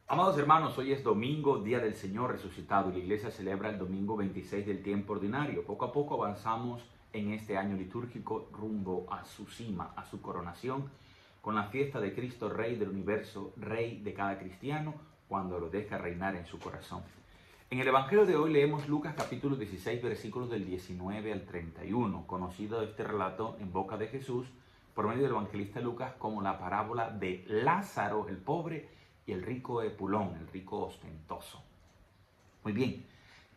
Amados hermanos, hoy es domingo, día del Señor resucitado, y la iglesia celebra el domingo 26 del tiempo ordinario. Poco a poco avanzamos en este año litúrgico rumbo a su cima, a su coronación, con la fiesta de Cristo, Rey del universo, Rey de cada cristiano, cuando lo deja reinar en su corazón. En el Evangelio de hoy leemos Lucas capítulo 16, versículos del 19 al 31, conocido este relato en boca de Jesús por medio del evangelista Lucas como la parábola de Lázaro, el pobre, y el rico Epulón, el rico ostentoso. Muy bien,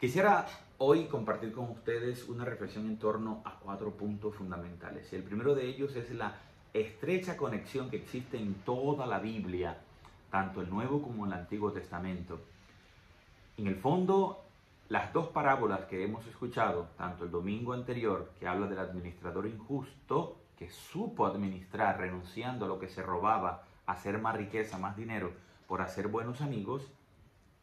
quisiera hoy compartir con ustedes una reflexión en torno a 4 puntos fundamentales. El primero de ellos es la estrecha conexión que existe en toda la Biblia, tanto el Nuevo como el Antiguo Testamento. En el fondo, las dos parábolas que hemos escuchado, tanto el domingo anterior, que habla del administrador injusto, que supo administrar renunciando a lo que se robaba, hacer más riqueza, más dinero, por hacer buenos amigos,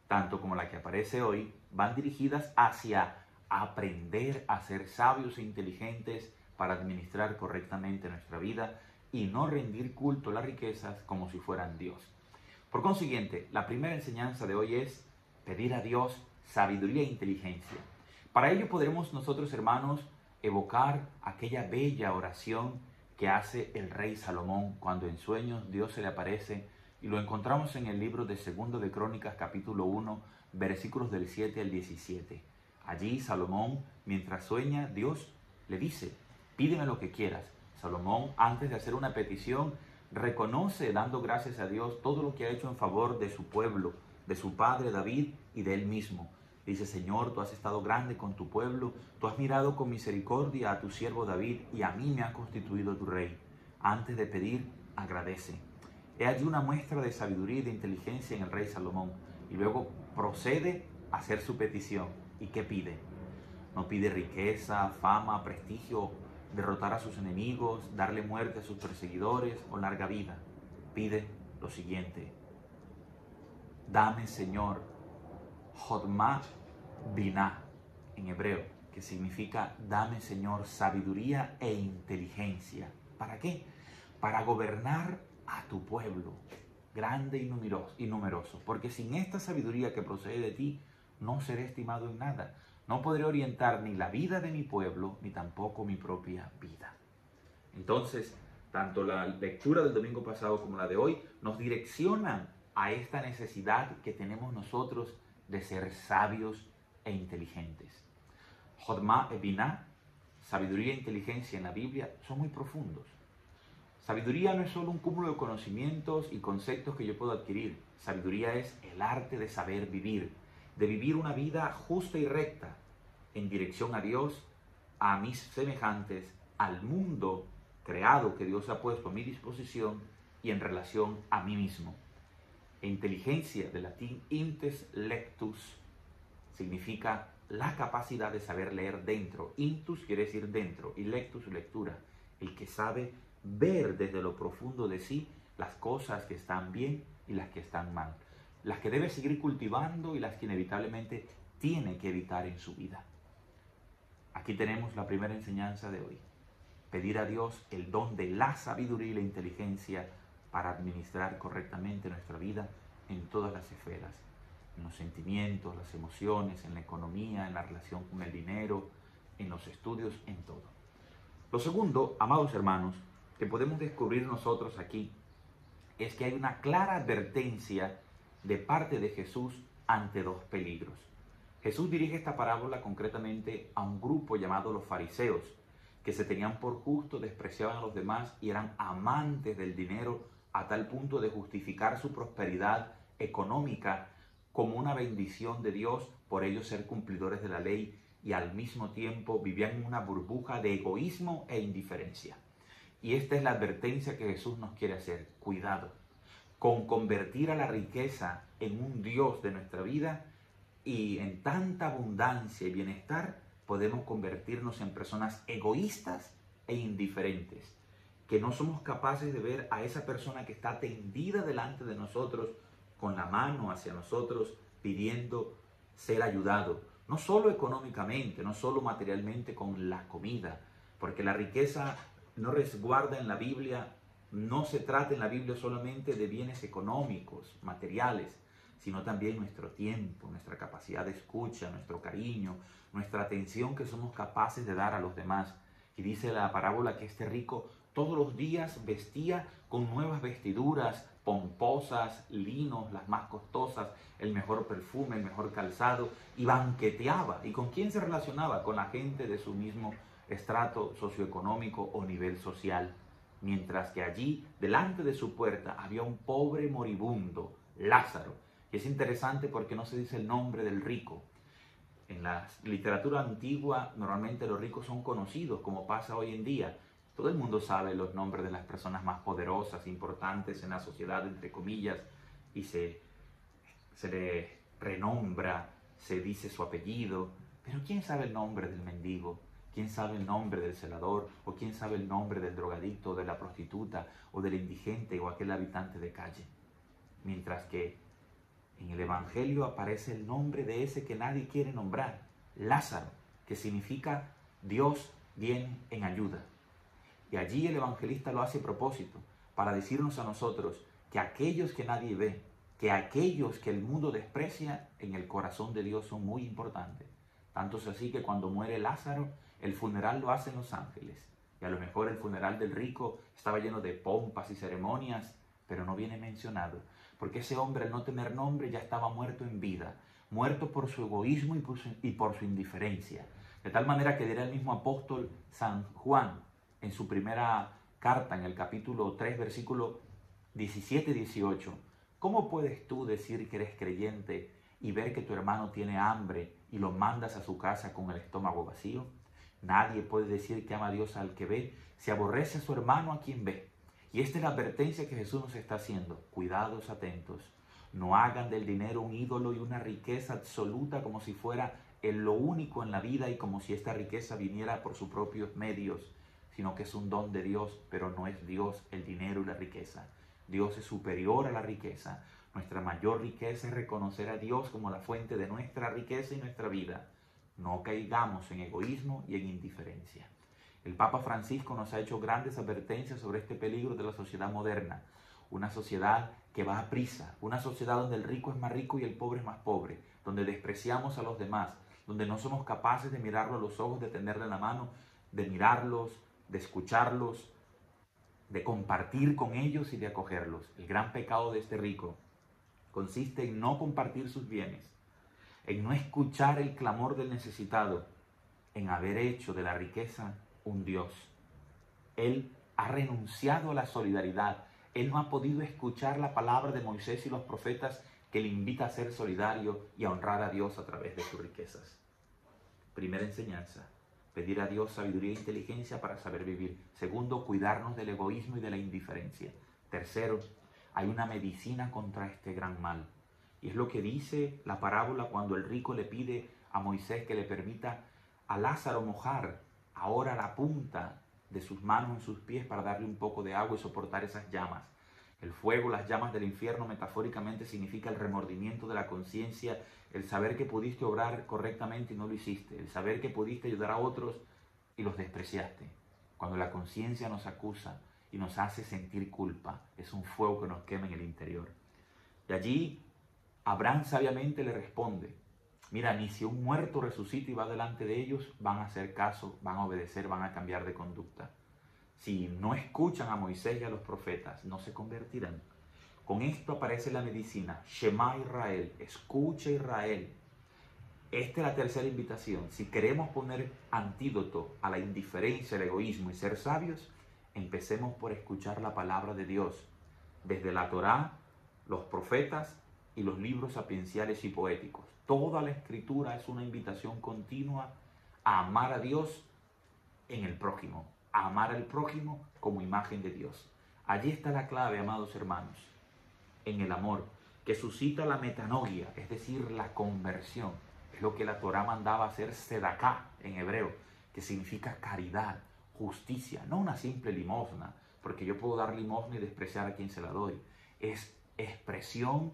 tanto como la que aparece hoy, van dirigidas hacia aprender a ser sabios e inteligentes para administrar correctamente nuestra vida y no rendir culto a las riquezas como si fueran Dios. Por consiguiente, la primera enseñanza de hoy es pedir a Dios sabiduría e inteligencia. Para ello podremos nosotros, hermanos, evocar aquella bella oración que hace el rey Salomón cuando en sueños Dios se le aparece, y lo encontramos en el libro de Segundo de Crónicas, capítulo 1, versículos del 7 al 17. Allí Salomón, mientras sueña, Dios le dice: pídeme lo que quieras. Salomón, antes de hacer una petición, reconoce, dando gracias a Dios, todo lo que ha hecho en favor de su pueblo, de su padre David y de él mismo. Dice: Señor, tú has estado grande con tu pueblo, tú has mirado con misericordia a tu siervo David y a mí me has constituido tu rey. Antes de pedir, agradece. He allí una muestra de sabiduría y de inteligencia en el rey Salomón. Y luego procede a hacer su petición. ¿Y qué pide? No pide riqueza, fama, prestigio, derrotar a sus enemigos, darle muerte a sus perseguidores o larga vida. Pide lo siguiente: dame, Señor, Jodma Binah, en hebreo, que significa dame, Señor, sabiduría e inteligencia. ¿Para qué? Para gobernar a tu pueblo, grande y numeroso. Porque sin esta sabiduría que procede de ti, no seré estimado en nada. No podré orientar ni la vida de mi pueblo, ni tampoco mi propia vida. Entonces, tanto la lectura del domingo pasado como la de hoy nos direccionan a esta necesidad que tenemos nosotros de ser sabios e inteligentes. Jodma e Binah, sabiduría e inteligencia en la Biblia, son muy profundos. Sabiduría no es solo un cúmulo de conocimientos y conceptos que yo puedo adquirir. Sabiduría es el arte de saber vivir, de vivir una vida justa y recta, en dirección a Dios, a mis semejantes, al mundo creado que Dios ha puesto a mi disposición y en relación a mí mismo. Inteligencia, del latín intes lectus, significa la capacidad de saber leer dentro. Intus quiere decir dentro y lectus, lectura. El que sabe ver desde lo profundo de sí las cosas que están bien y las que están mal, las que debe seguir cultivando y las que inevitablemente tiene que evitar en su vida. Aquí tenemos la primera enseñanza de hoy: pedir a Dios el don de la sabiduría y la inteligencia para administrar correctamente nuestra vida en todas las esferas, en los sentimientos, las emociones, en la economía, en la relación con el dinero, en los estudios, en todo. Lo segundo, amados hermanos, que podemos descubrir nosotros aquí es que hay una clara advertencia de parte de Jesús ante dos peligros. Jesús dirige esta parábola concretamente a un grupo llamado los fariseos, que se tenían por justo, despreciaban a los demás y eran amantes del dinero a tal punto de justificar su prosperidad económica como una bendición de Dios por ellos ser cumplidores de la ley, y al mismo tiempo vivían en una burbuja de egoísmo e indiferencia. Y esta es la advertencia que Jesús nos quiere hacer. Cuidado con convertir a la riqueza en un Dios de nuestra vida, y en tanta abundancia y bienestar podemos convertirnos en personas egoístas e indiferentes, que no somos capaces de ver a esa persona que está tendida delante de nosotros con la mano hacia nosotros pidiendo ser ayudado, no solo económicamente, no solo materialmente con la comida, porque la riqueza no resguarda en la Biblia, no se trata en la Biblia solamente de bienes económicos, materiales, sino también nuestro tiempo, nuestra capacidad de escucha, nuestro cariño, nuestra atención que somos capaces de dar a los demás. Y dice la parábola que este rico todos los días vestía con nuevas vestiduras pomposas, linos, las más costosas, el mejor perfume, el mejor calzado, y banqueteaba. ¿Y con quién se relacionaba? Con la gente de su mismo estrato socioeconómico o nivel social. Mientras que allí, delante de su puerta, había un pobre moribundo, Lázaro. Y es interesante porque no se dice el nombre del rico. En la literatura antigua, normalmente los ricos son conocidos, como pasa hoy en día. Todo el mundo sabe los nombres de las personas más poderosas, importantes en la sociedad, entre comillas, y se le renombra, se dice su apellido. Pero ¿quién sabe el nombre del mendigo? ¿Quién sabe el nombre del celador? ¿O quién sabe el nombre del drogadicto, o de la prostituta, o del indigente, o aquel habitante de calle? Mientras que en el Evangelio aparece el nombre de ese que nadie quiere nombrar, Lázaro, que significa Dios viene en ayuda. Y allí el evangelista lo hace a propósito, para decirnos a nosotros que aquellos que nadie ve, que aquellos que el mundo desprecia, en el corazón de Dios son muy importantes. Tanto es así que cuando muere Lázaro, el funeral lo hacen los ángeles. Y a lo mejor el funeral del rico estaba lleno de pompas y ceremonias, pero no viene mencionado, porque ese hombre, al no tener nombre, ya estaba muerto en vida, muerto por su egoísmo y por su indiferencia. De tal manera que dirá el mismo apóstol San Juan, en su primera carta, en el capítulo 3, versículo 17-18, ¿cómo puedes tú decir que eres creyente y ver que tu hermano tiene hambre y lo mandas a su casa con el estómago vacío? Nadie puede decir que ama a Dios al que ve si aborrece a su hermano a quien ve. Y esta es la advertencia que Jesús nos está haciendo. Cuidados, atentos. No hagan del dinero un ídolo y una riqueza absoluta como si fuera lo único en la vida y como si esta riqueza viniera por sus propios medios, sino que es un don de Dios, pero no es Dios el dinero y la riqueza. Dios es superior a la riqueza. Nuestra mayor riqueza es reconocer a Dios como la fuente de nuestra riqueza y nuestra vida. No caigamos en egoísmo y en indiferencia. El Papa Francisco nos ha hecho grandes advertencias sobre este peligro de la sociedad moderna. Una sociedad que va a prisa, una sociedad donde el rico es más rico y el pobre es más pobre, donde despreciamos a los demás, donde no somos capaces de mirarlos a los ojos, de tenderle la mano, de mirarlos, de escucharlos, de compartir con ellos y de acogerlos. El gran pecado de este rico consiste en no compartir sus bienes, en no escuchar el clamor del necesitado, en haber hecho de la riqueza un Dios. Él ha renunciado a la solidaridad. Él no ha podido escuchar la palabra de Moisés y los profetas que le invita a ser solidario y a honrar a Dios a través de sus riquezas. Primera enseñanza: pedir a Dios sabiduría e inteligencia para saber vivir. Segundo, cuidarnos del egoísmo y de la indiferencia. Tercero, hay una medicina contra este gran mal. Y es lo que dice la parábola cuando el rico le pide a Moisés que le permita a Lázaro mojar ahora la punta de sus manos en sus pies para darle un poco de agua y soportar esas llamas. El fuego, las llamas del infierno, metafóricamente significa el remordimiento de la conciencia, el saber que pudiste obrar correctamente y no lo hiciste, el saber que pudiste ayudar a otros y los despreciaste. Cuando la conciencia nos acusa y nos hace sentir culpa, es un fuego que nos quema en el interior. Y allí Abraham sabiamente le responde: mira, ni si un muerto resucita y va delante de ellos, van a hacer caso, van a obedecer, van a cambiar de conducta. Si no escuchan a Moisés y a los profetas, no se convertirán. Con esto aparece la medicina. Shema Israel, escucha Israel. Esta es la tercera invitación. Si queremos poner antídoto a la indiferencia, el egoísmo y ser sabios, empecemos por escuchar la palabra de Dios. Desde la Torá, los profetas y los libros sapienciales y poéticos. Toda la escritura es una invitación continua a amar a Dios en el prójimo, a amar al prójimo como imagen de Dios. Allí está la clave, amados hermanos, en el amor, que suscita la metanoia, es decir, la conversión. Es lo que la Torá mandaba hacer sedaká en hebreo, que significa caridad, justicia, no una simple limosna, porque yo puedo dar limosna y despreciar a quien se la doy. Es expresión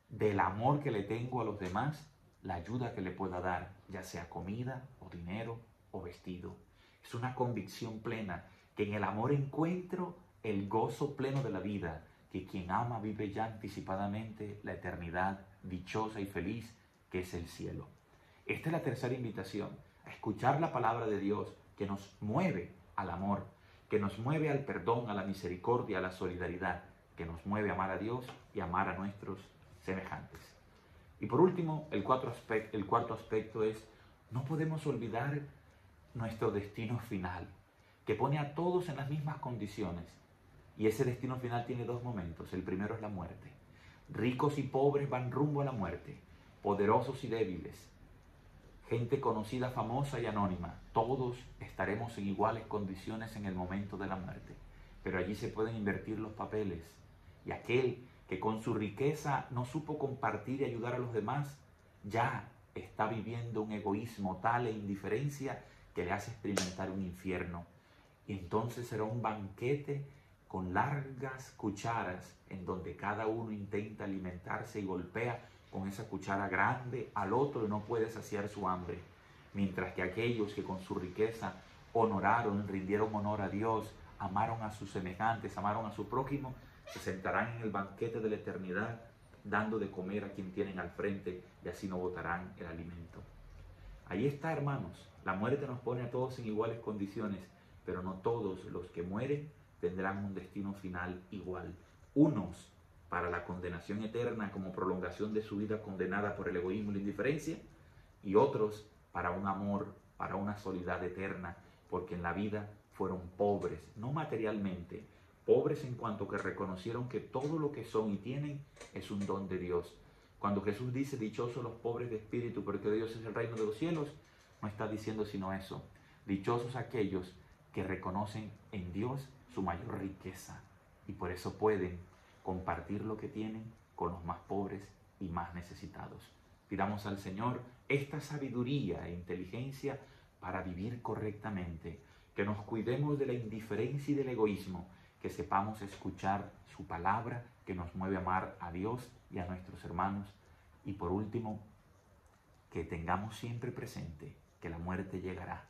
del amor que le tengo a los demás, la ayuda que le pueda dar, ya sea comida o dinero o vestido. Es una convicción plena que en el amor encuentro el gozo pleno de la vida, que quien ama vive ya anticipadamente la eternidad dichosa y feliz que es el cielo. Esta es la tercera invitación, a escuchar la palabra de Dios que nos mueve al amor, que nos mueve al perdón, a la misericordia, a la solidaridad, que nos mueve a amar a Dios y amar a nuestros semejantes. Y por último, el cuarto aspecto es, no podemos olvidar nuestro destino final, que pone a todos en las mismas condiciones. Y ese destino final tiene dos momentos. El primero es la muerte. Ricos y pobres van rumbo a la muerte, poderosos y débiles, gente conocida, famosa y anónima. Todos estaremos en iguales condiciones en el momento de la muerte. Pero allí se pueden invertir los papeles. Y aquel que con su riqueza no supo compartir y ayudar a los demás, ya está viviendo un egoísmo tal e indiferencia que le hace experimentar un infierno. Y entonces será un banquete con largas cucharas en donde cada uno intenta alimentarse y golpea con esa cuchara grande al otro y no puede saciar su hambre. Mientras que aquellos que con su riqueza honoraron, rindieron honor a Dios, amaron a sus semejantes, amaron a su prójimo, se sentarán en el banquete de la eternidad dando de comer a quien tienen al frente y así no botarán el alimento. Ahí está, hermanos, la muerte nos pone a todos en iguales condiciones, pero no todos los que mueren tendrán un destino final igual. Unos para la condenación eterna como prolongación de su vida condenada por el egoísmo y la indiferencia, y otros para un amor, para una soledad eterna, porque en la vida fueron pobres, no materialmente, pobres en cuanto que reconocieron que todo lo que son y tienen es un don de Dios. Cuando Jesús dice, dichosos los pobres de espíritu, porque de Dios es el reino de los cielos, no está diciendo sino eso. Dichosos aquellos que reconocen en Dios su mayor riqueza y por eso pueden compartir lo que tienen con los más pobres y más necesitados. Pidamos al Señor esta sabiduría e inteligencia para vivir correctamente, que nos cuidemos de la indiferencia y del egoísmo, que sepamos escuchar su palabra que nos mueve a amar a Dios y a nuestros hermanos. Y por último, que tengamos siempre presente que la muerte llegará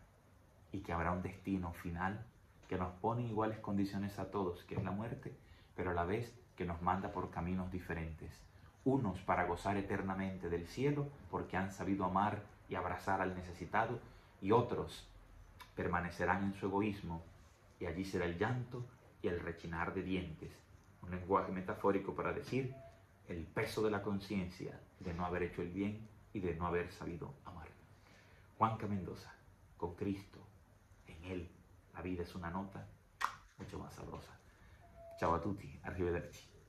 y que habrá un destino final que nos pone en iguales condiciones a todos, que es la muerte, pero a la vez que nos manda por caminos diferentes. Unos para gozar eternamente del cielo porque han sabido amar y abrazar al necesitado, y otros permanecerán en su egoísmo y allí será el llanto y el rechinar de dientes. Un lenguaje metafórico para decir el peso de la conciencia de no haber hecho el bien y de no haber sabido amar. Juanca Mendoza, con Cristo, en Él, la vida es una nota mucho más sabrosa. Ciao a tutti, arrivederci.